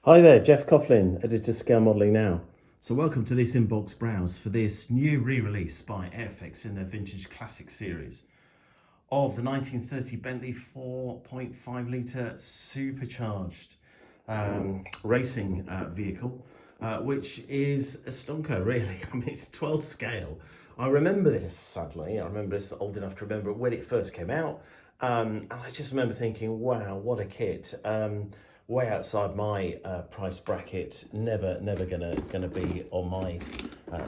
Hi there, Jeff Coughlin, editor Scale Modelling Now. So welcome to this inbox browse for this new re-release by Airfix in their Vintage Classic series of the 1930 Bentley 4.5 litre supercharged racing vehicle, which is a stonker really. I mean, it's 12 scale. I remember this, sadly. I remember this old enough to remember when it first came out. And I just remember thinking, wow, what a kit. Way outside my price bracket, never gonna be on my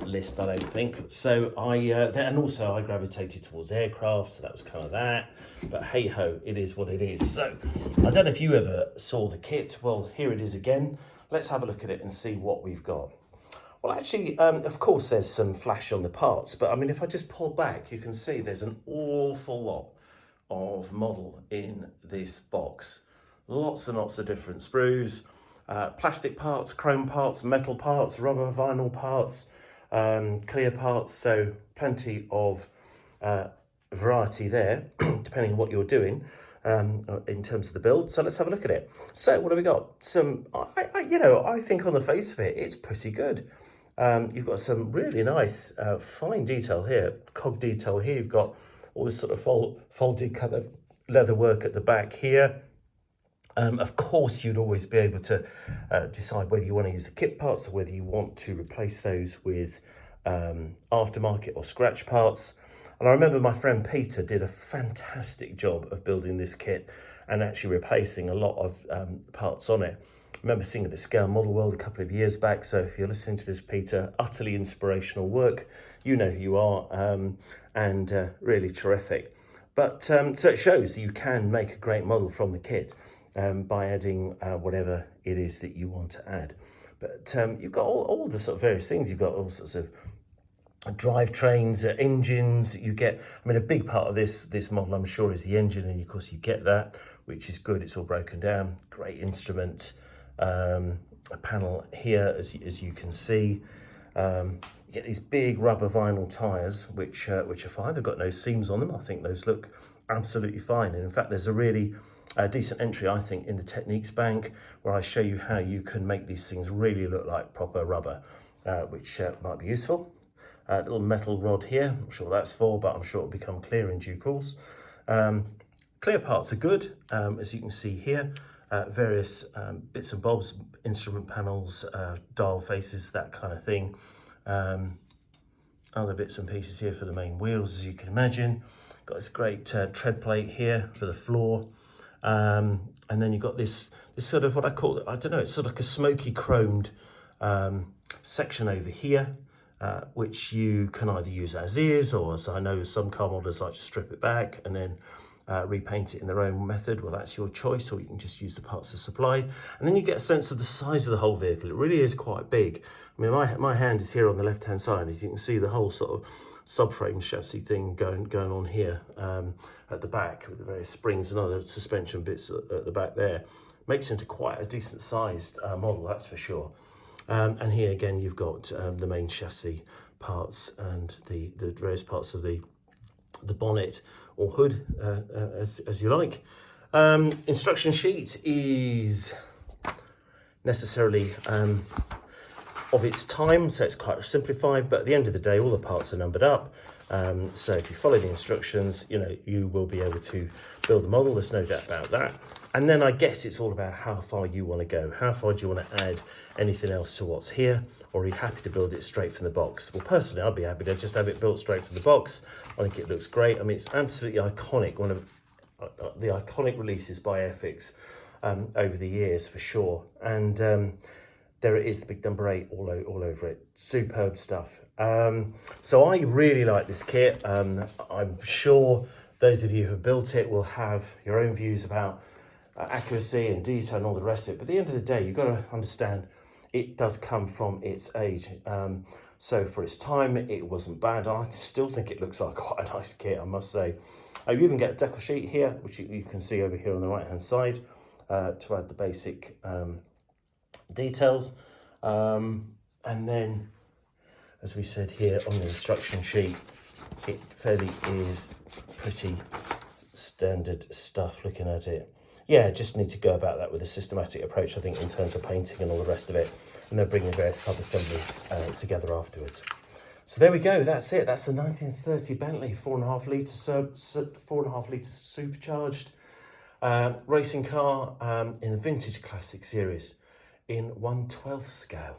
list, I don't think. So and also I gravitated towards aircraft, so that was kind of that. But hey ho, it is what it is. So I don't know if you ever saw the kit. Well, here it is again. Let's have a look at it and see what we've got. Well, actually, of course, there's some flash on the parts, but I mean, if I just pull back, you can see there's an awful lot of model in this box. Lots and lots of different sprues, plastic parts, chrome parts, metal parts, rubber, vinyl parts, clear parts, so plenty of variety there, depending on what you're doing in terms of the build. So let's have a look at it. So what have we got? Some, I think on the face of it, it's pretty good. You've got some really nice fine detail here, cog detail here. You've got all this sort of folded kind of leather work at the back here. Of course, you'd always be able to decide whether you want to use the kit parts or whether you want to replace those with aftermarket or scratch parts. And I remember my friend Peter did a fantastic job of building this kit and actually replacing a lot of parts on it. I remember seeing it at Scale Model World a couple of years back. So if you're listening to this, Peter, utterly inspirational work. You know who you are, and really terrific. But so it shows that you can make a great model from the kit. By adding whatever it is that you want to add. But you've got all the sort of various things. You've got all sorts of drivetrains, engines. You get, I mean, a big part of this model, I'm sure, is the engine, and of course you get that, which is good. It's all broken down. Great instrument panel here, as you can see. You get these big rubber vinyl tyres, which are fine. They've got no seams on them. I think those look absolutely fine. And in fact, there's a really decent entry, I think, in the Techniques bank, where I show you how you can make these things really look like proper rubber, which might be useful. Little metal rod here, I'm not sure what that's for, but I'm sure it'll become clear in due course. Clear parts are good, as you can see here. Various bits and bobs, instrument panels, dial faces, that kind of thing. Other bits and pieces here for the main wheels, as you can imagine. Got this great tread plate here for the floor. And then you've got this sort of what I call, I don't know, it's sort of like a smoky chromed section over here, which you can either use as is, or as I know some car modelers like to strip it back and then repaint it in their own method. Well, that's your choice, or you can just use the parts that's supplied. And then you get a sense of the size of the whole vehicle. It really is quite big. I mean, my hand is here on the left-hand side, as you can see the whole sort of subframe chassis thing going on here at the back, with the various springs and other suspension bits at the back there. Makes it into quite a decent sized model, that's for sure. And here again, you've got the main chassis parts and the various parts of the bonnet or hood, as you like. Instruction sheet is necessarily of its time, so it's quite simplified, but at the end of the day, all the parts are numbered up. So if you follow the instructions, you will be able to build a model. There's no doubt about that. And then I guess it's all about how far you want to go. How far do you want to add anything else to what's here? Or are you happy to build it straight from the box? Well, personally, I'd be happy to just have it built straight from the box. I think it looks great. I mean, it's absolutely iconic. One of the iconic releases by Airfix over the years, for sure. And there it is, the big number 8 all over it. Superb stuff. So I really like this kit. I'm sure those of you who have built it will have your own views about accuracy and detail and all the rest of it. But at the end of the day, you've got to understand it does come from its age. So for its time, it wasn't bad. I still think it looks like quite a nice kit, I must say. You even get a decal sheet here, which you can see over here on the right-hand side, to add the basic details. And then, as we said here on the instruction sheet, it fairly is pretty standard stuff looking at it. yeah, just need to go about that with a systematic approach, I think, in terms of painting and all the rest of it, and then bringing various sub-assemblies together afterwards. So there we go. That's it. That's the 1930 Bentley 4.5 litre supercharged racing car in the vintage classic series in 1/12 scale.